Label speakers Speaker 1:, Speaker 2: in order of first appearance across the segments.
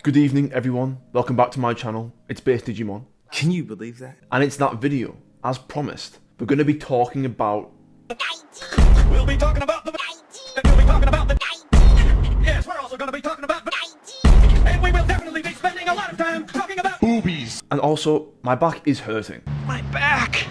Speaker 1: Good evening, everyone. Welcome back to my channel. It's Digimon.
Speaker 2: Can you believe that?
Speaker 1: And it's that video, as promised. We're going to be talking about...
Speaker 3: Taichi. We'll be talking about the Taichi. We'll be talking about the Taichi. Yes, we're also going to be talking about the Taichi. And we will definitely be spending a lot of time talking about boobies.
Speaker 1: And also, my back is hurting.
Speaker 3: My back.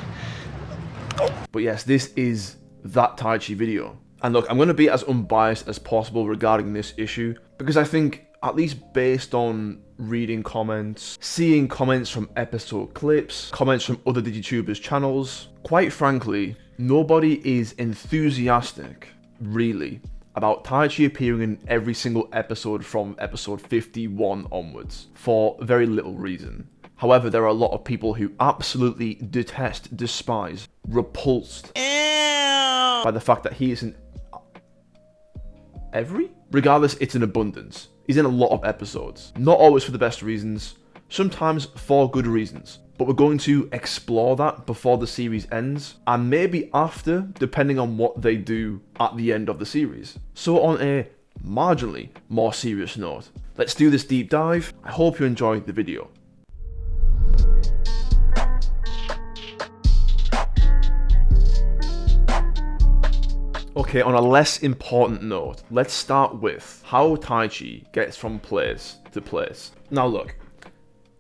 Speaker 1: But yes, this is that Taichi video. And look, I'm going to be as unbiased as possible regarding this issue, because I think, at least based on reading comments, seeing comments from episode clips, comments from other DigiTubers channels, quite frankly, nobody is enthusiastic, really, about Taichi appearing in every single episode from episode 51 onwards, for very little reason. However, there are a lot of people who absolutely detest, despise, repulsed by the fact that he isn't every? Regardless, it's in abundance. He's in a lot of episodes. Not always for the best reasons, sometimes for good reasons. But we're going to explore that before the series ends, and maybe after, depending on what they do at the end of the series. So on a marginally more serious note, let's do this deep dive. I hope you enjoy the video. Okay, on a less important note, let's start with how Taichi gets from place to place. Now look,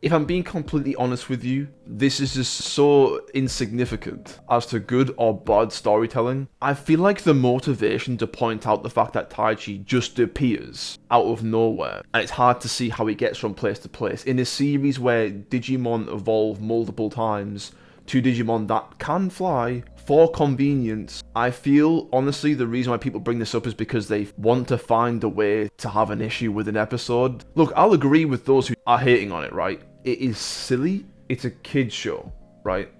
Speaker 1: if I'm being completely honest with you, this is just so insignificant as to good or bad storytelling. I feel like the motivation to point out the fact that Taichi just appears out of nowhere, and it's hard to see how he gets from place to place, in a series where Digimon evolve multiple times to Digimon that can fly for convenience. I feel, honestly, the reason why people bring this up is because they want to find a way to have an issue with an episode. Look, I'll agree with those who are hating on it, right? It is silly. It's a kid's show, right?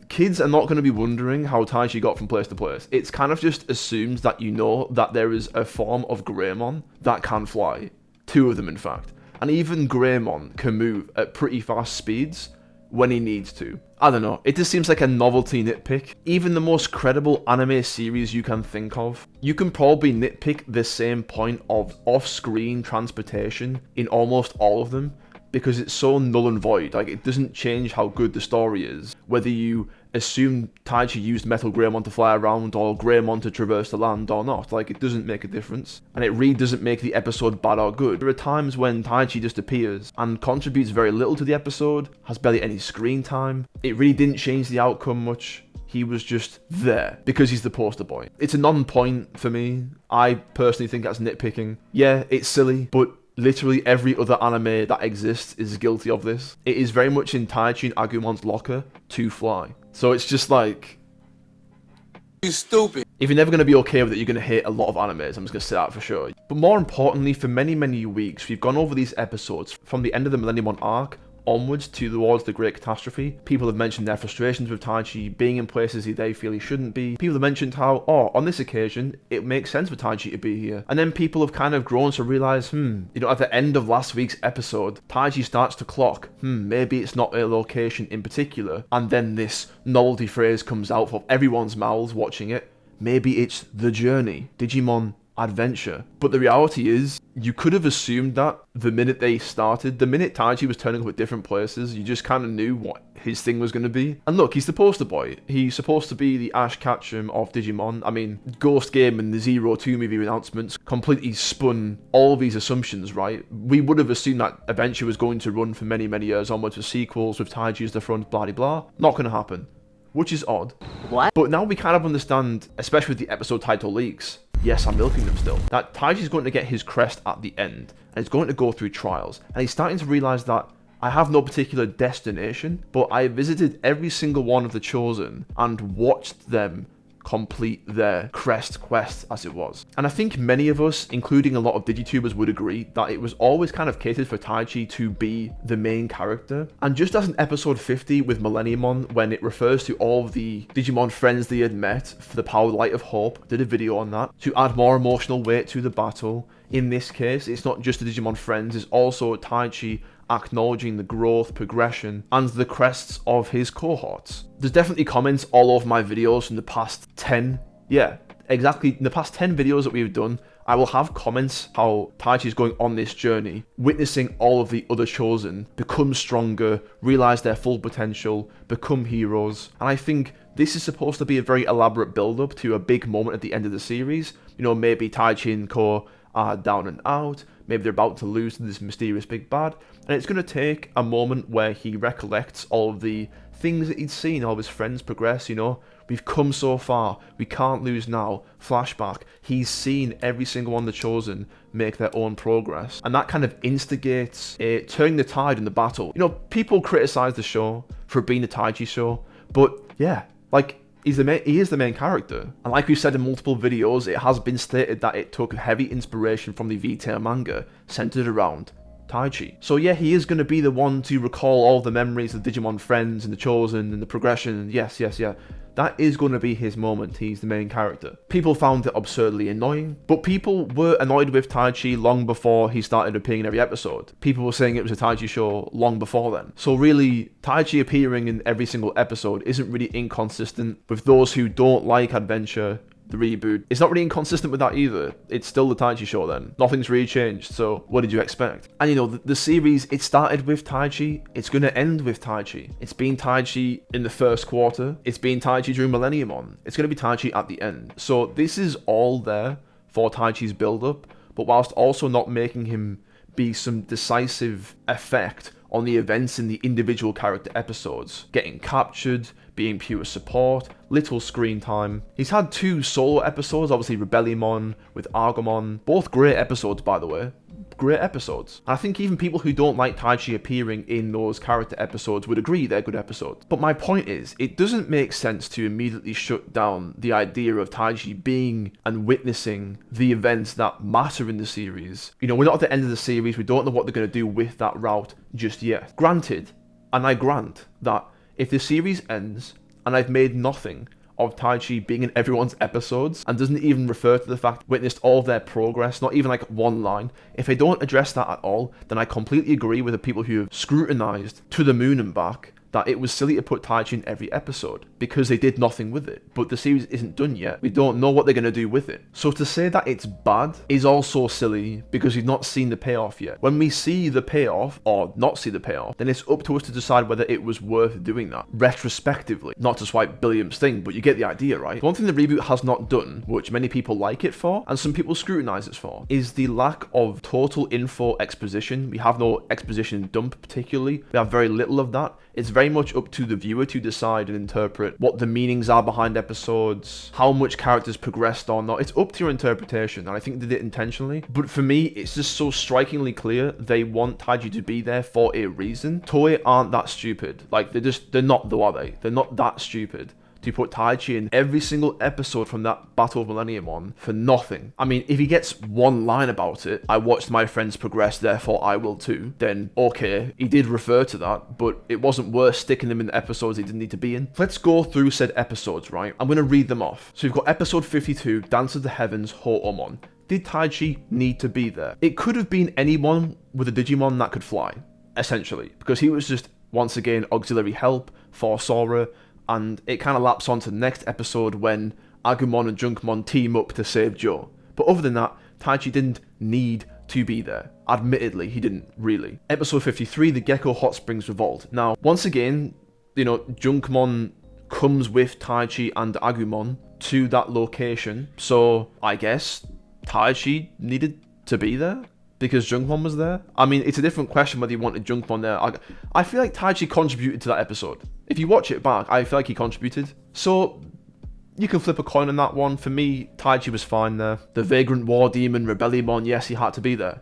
Speaker 1: Kids are not going to be wondering how Taichi got from place to place. It's kind of just assumed that you know that there is a form of Greymon that can fly. Two of them, in fact. And even Greymon can move at pretty fast speeds when he needs to. I don't know, it just seems like a novelty nitpick. Even the most credible anime series you can think of, you can probably nitpick the same point of off-screen transportation in almost all of them, because it's so null and void. Like, it doesn't change how good the story is, whether you assume Taichi used Metal Greymon to fly around or Greymon to traverse the land or not. Like, it doesn't make a difference, and it really doesn't make the episode bad or good. There are times when Taichi just appears and contributes very little to the episode, has barely any screen time. It really didn't change the outcome much. He was just there because he's the poster boy. It's a non-point for me. I personally think that's nitpicking. Yeah, it's silly, but literally every other anime that exists is guilty of this. It is very much in Taichi and Agumon's locker to fly. So it's just like,
Speaker 2: You stupid.
Speaker 1: if you're never going to be okay with it, you're going to hate a lot of animes. I'm just going to say that for sure. But more importantly, for many, many weeks, we've gone over these episodes from the end of the Millennium arc onwards towards the Great Catastrophe. People have mentioned their frustrations with Taichi being in places they feel he shouldn't be. People have mentioned how, oh, on this occasion, it makes sense for Taichi to be here. And then people have kind of grown to realize, you know, at the end of last week's episode, Taichi starts to clock, maybe it's not a location in particular. And then this novelty phrase comes out of everyone's mouths watching it. Maybe it's the journey, Digimon adventure. But the reality is, you could have assumed that the minute they started, the minute Taichi was turning up at different places, you just kind of knew what his thing was going to be. And look, he's the poster boy. He's supposed to be the Ash Ketchum of Digimon. I mean, Ghost Game and the Zero 2 movie announcements completely spun all these assumptions, right? We would have assumed that adventure was going to run for many, many years onwards with sequels, with Taichi as the front, blah, blah, blah. Not going to happen. Which is odd.
Speaker 4: What?
Speaker 1: But now we kind of understand, especially with the episode title leaks, yes, I'm milking them still, that Taichi's going to get his crest at the end, and he's going to go through trials, and he's starting to realize that I have no particular destination, but I visited every single one of the Chosen and watched them complete their crest quest, as it was. And I think many of us, including a lot of DigiTubers, would agree that it was always kind of catered for Taichi to be the main character. And just as in episode 50 with Millenniumon, when it refers to all of the Digimon friends they had met for the Power Light of Hope, did a video on that, to add more emotional weight to the battle. In this case, it's not just the Digimon friends, it's also Taichi acknowledging the growth, progression, and the crests of his cohorts. There's definitely comments all over my videos from the past 10, yeah, exactly, in the past 10 videos that we've done, I will have comments how Taichi is going on this journey, witnessing all of the other chosen become stronger, realize their full potential, become heroes. And I think this is supposed to be a very elaborate build-up to a big moment at the end of the series. You know, maybe Taichi and Ko are down and out, maybe they're about to lose to this mysterious big bad, and it's going to take a moment where he recollects all of the things that he'd seen, all of his friends progress, you know. We've come so far, we can't lose now. Flashback, he's seen every single one of the chosen make their own progress. And that kind of instigates a turning the tide in the battle. You know, people criticize the show for being a Taichi show, but yeah, like, he is the main character. And like we've said in multiple videos, it has been stated that it took heavy inspiration from the V-Tail manga, centered around Taichi. So yeah, he is going to be the one to recall all the memories of Digimon friends and the chosen and the progression. And yes, yeah. That is going to be his moment. He's the main character. People found it absurdly annoying, but people were annoyed with Taichi long before he started appearing in every episode. People were saying it was a Taichi show long before then. So really, Taichi appearing in every single episode isn't really inconsistent with those who don't like adventure. The reboot, it's not really inconsistent with that either. It's still the Taichi show then. Nothing's really changed, so what did you expect? And you know, the series, it started with Taichi, it's gonna end with Taichi. It's been Taichi in the first quarter, it's been Taichi during Millenniumon, it's gonna be Taichi at the end. So this is all there for Taichi's build-up, but whilst also not making him be some decisive effect on the events in the individual character episodes. Getting captured, being pure support, little screen time. He's had 2 solo episodes, obviously Rebellion with Agumon, both great episodes by the way. Great episodes. I think even people who don't like Taichi appearing in those character episodes would agree they're good episodes. But my point is, it doesn't make sense to immediately shut down the idea of Taichi being and witnessing the events that matter in the series. You know, we're not at the end of the series, we don't know what they're going to do with that route just yet. Granted, and I grant, that if the series ends and I've made nothing of Taichi being in everyone's episodes and doesn't even refer to the fact witnessed all of their progress, not even like one line. If they don't address that at all, then I completely agree with the people who have scrutinized to the moon and back that it was silly to put Taichi in every episode because they did nothing with it. But the series isn't done yet. We don't know what they're going to do with it. So to say that it's bad is also silly because we've not seen the payoff yet. When we see the payoff or not see the payoff, then it's up to us to decide whether it was worth doing that retrospectively. Not to swipe Billiam's thing, but you get the idea, right? One thing the reboot has not done, which many people like it for, and some people scrutinize it for, is the lack of total info exposition. We have no exposition dump particularly. We have very little of that. It's very much up to the viewer to decide and interpret what the meanings are behind episodes, how much characters progressed or not. It's up to your interpretation, and I think they did it intentionally. But for me, it's just so strikingly clear they want Taichi to be there for a reason. Toei aren't that stupid. Like, they're not though, are they? They're not that stupid to put Taichi in every single episode from that Battle of Millenniumon for nothing. I mean, if he gets one line about it, I watched my friends progress, therefore I will too, then okay, he did refer to that, but it wasn't worth sticking them in the episodes he didn't need to be in. Let's go through said episodes, right? I'm going to read them off. So we've got episode 52, Dance of the Heavens, Ho-Omon. Did Taichi need to be there? It could have been anyone with a Digimon that could fly, essentially, because he was just, once again, auxiliary help for Sora, and it kind of laps on to the next episode when Agumon and Junkmon team up to save Joe. But other than that, Taichi didn't need to be there. Admittedly, he didn't really. Episode 53, the Gecko Hot Springs Revolt. Now, once again, you know, Junkmon comes with Taichi and Agumon to that location, so I guess Taichi needed to be there because Junkmon was there. I mean, it's a different question whether you wanted Junkmon there. I feel like Taichi contributed to that episode. If you watch it back, I feel like he contributed. So you can flip a coin on that one. For me, Taichi was fine there. The Vagrant War Demon, Rebellion, yes, he had to be there.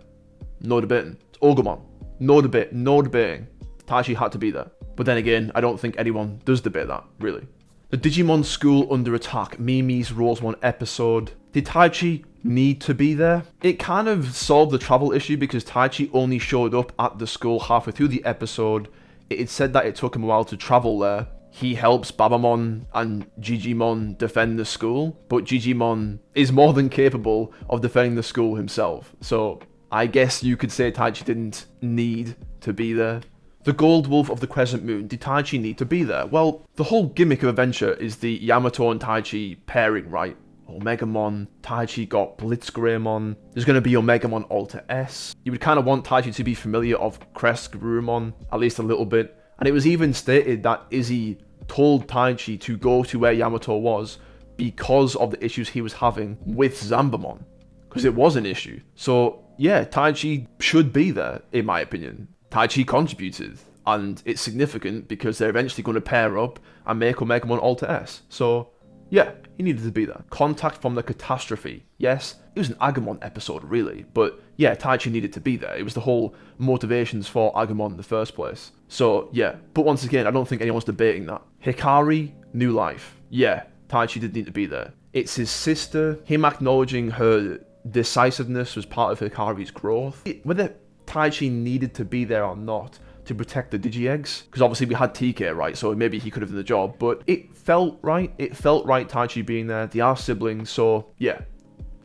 Speaker 1: No debating. It's Ogumon. No debating. Taichi had to be there. But then again, I don't think anyone does debate that, really. The Digimon School Under Attack, Mimi's Rosemon episode. Did Taichi need to be there? It kind of solved the travel issue because Taichi only showed up at the school halfway through the episode. It said that it took him a while to travel there. He helps Babamon and Digimon defend the school, but Digimon is more than capable of defending the school himself. So I guess you could say Taichi didn't need to be there. The Gold Wolf of the Crescent Moon, did Taichi need to be there? Well, the whole gimmick of Adventure is the Yamato and Taichi pairing, right? Omegamon. Taichi got Blitzgreymon. There's going to be Omegamon Alter S. You would kind of want Taichi to be familiar of Crest Garurumon, at least a little bit. And it was even stated that Izzy told Taichi to go to where Yamato was because of the issues he was having with Zambamon. Because it was an issue. So, yeah, Taichi should be there, in my opinion. Taichi contributed. And it's significant because they're eventually going to pair up and make Omegamon Alter S. So, yeah, he needed to be there. Contact from the Catastrophe. Yes, it was an Agumon episode, really. But, yeah, Taichi needed to be there. It was the whole motivations for Agumon in the first place. So, yeah. But once again, I don't think anyone's debating that. Hikari, New Life. Yeah, Taichi did need to be there. It's his sister. Him acknowledging her decisiveness was part of Hikari's growth. Whether Taichi needed to be there or not to protect the Digi-Eggs, because obviously we had TK, right, so maybe he could have done the job, but it felt right. It felt right, Taichi being there. They are siblings, so yeah,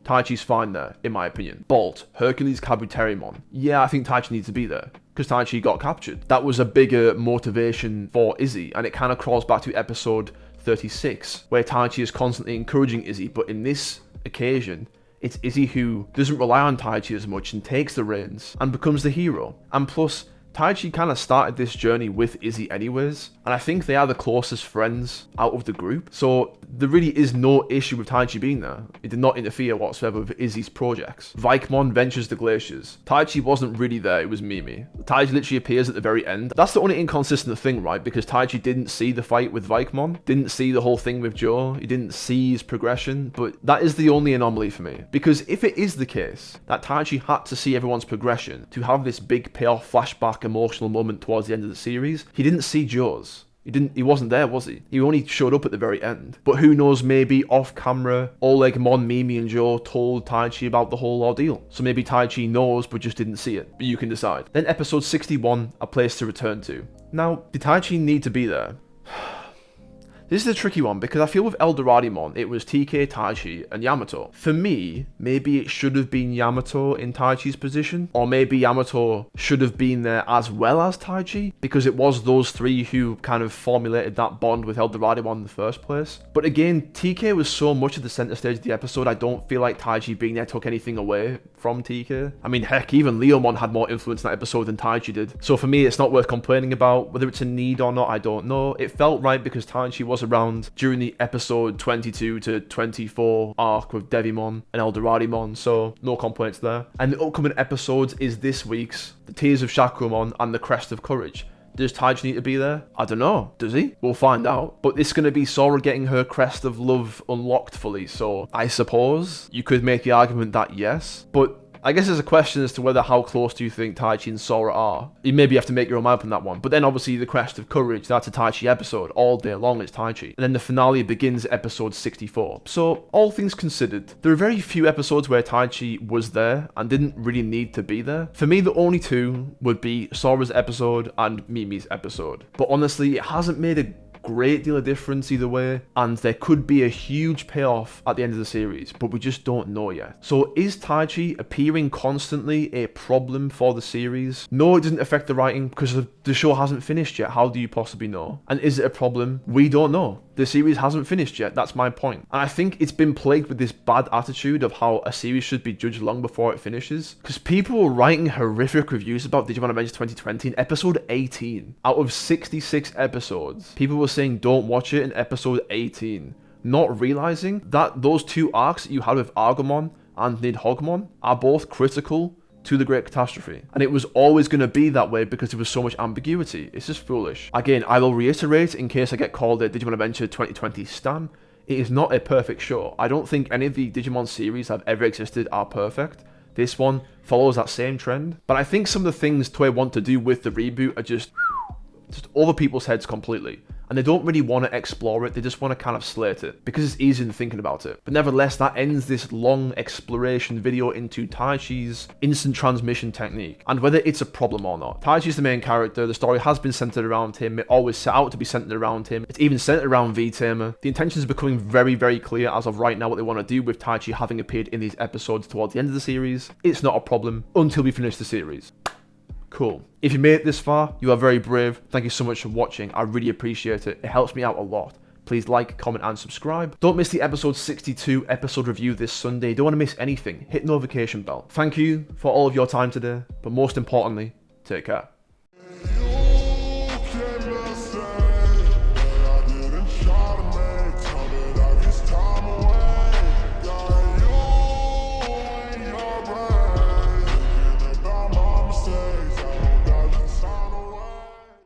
Speaker 1: Taichi's fine there, in my opinion. Bolt, Hercules Kabuterimon. Yeah, I think Taichi needs to be there, because Taichi got captured. That was a bigger motivation for Izzy, and it kind of crawls back to episode 36, where Taichi is constantly encouraging Izzy, but in this occasion, it's Izzy who doesn't rely on Taichi as much and takes the reins and becomes the hero. And plus, Taichi kind of started this journey with Izzy anyways, and I think they are the closest friends out of the group, so there really is no issue with Taichi being there. It did not interfere whatsoever with Izzy's projects. Vikemon ventures the glaciers. Taichi wasn't really there, it was Mimi. Taichi literally appears at the very end. That's the only inconsistent thing, right, because Taichi didn't see the fight with Vikemon, didn't see the whole thing with Joe, he didn't see his progression, but that is the only anomaly for me. Because if it is the case that Taichi had to see everyone's progression to have this big payoff flashback emotional moment towards the end of the series, he didn't see Joe's. He wasn't there, was he? He only showed up at the very end. But who knows, maybe off camera, Olegmon, Mimi and Joe told Taichi about the whole ordeal. So maybe Taichi knows but just didn't see it. But you can decide. Then episode 61, A Place to Return To. Now, did Taichi need to be there? This is a tricky one because I feel with Eldoradimon, it was TK, Taichi, and Yamato. For me, maybe it should have been Yamato in Taichi's position, or maybe Yamato should have been there as well as Taichi, because it was those three who kind of formulated that bond with Eldoradimon in the first place. But again, TK was so much at the center stage of the episode, I don't feel like Taichi being there took anything away from TK. I mean, heck, even Leomon had more influence in that episode than Taichi did. So for me, it's not worth complaining about. Whether it's a need or not, I don't know. It felt right because Taichi was around during the episode 22 to 24 arc with Devimon and Eldoradimon, so no complaints there. And the upcoming episodes is this week's The Tears of Shakurumon and The Crest of Courage. Does Taichi need to be there? I don't know. Does he? We'll find out. But it's going to be Sora getting her Crest of Love unlocked fully, so I suppose you could make the argument that yes, but I guess there's a question as to whether how close do you think Taichi and Sora are. You maybe have to make your own mind up on that one. But then obviously the Crest of Courage, that's a Taichi episode. All day long it's Taichi. And then the finale begins at episode 64. So all things considered, there are very few episodes where Taichi was there and didn't really need to be there. For me, the only two would be Sora's episode and Mimi's episode. But honestly, it hasn't made a great deal of difference either way, and there could be a huge payoff at the end of the series, but we just don't know yet. So is Taichi appearing constantly a problem for the series? No, it doesn't affect the writing because the show hasn't finished yet. How do you possibly know? And is it a problem? We don't know. The series hasn't finished yet, that's my point. And I think it's been plagued with this bad attitude of how a series should be judged long before it finishes. Because people were writing horrific reviews about Digimon Adventure 2020 in episode 18. Out of 66 episodes, people were saying don't watch it in episode 18. Not realizing that those two arcs that you had with Agumon and Nidhogmon are both critical to the Great Catastrophe. And it was always going to be that way because there was so much ambiguity. It's just foolish. Again, I will reiterate in case I get called a Digimon Adventure 2020 stan, it is not a perfect show. I don't think any of the Digimon series that have ever existed are perfect. This one follows that same trend. But I think some of the things Toei want to do with the reboot are just over people's heads completely. And they don't really want to explore it, they just want to kind of slate it, because it's easier than thinking about it. But nevertheless, that ends this long exploration video into Taichi's instant transmission technique, and whether it's a problem or not. Taichi's the main character, the story has been centered around him, it always set out to be centered around him, it's even centered around V-Tamer. The intentions are becoming very, very clear as of right now what they want to do with Taichi having appeared in these episodes towards the end of the series. It's not a problem until we finish the series. Cool. If you made it this far, you are very brave. Thank you so much for watching. I really appreciate it. It helps me out a lot. please like, comment, and subscribe. Don't miss the episode 62 episode review this Sunday. Don't want to miss anything. Hit the notification bell. Thank you for all of your time today, but most importantly, take care.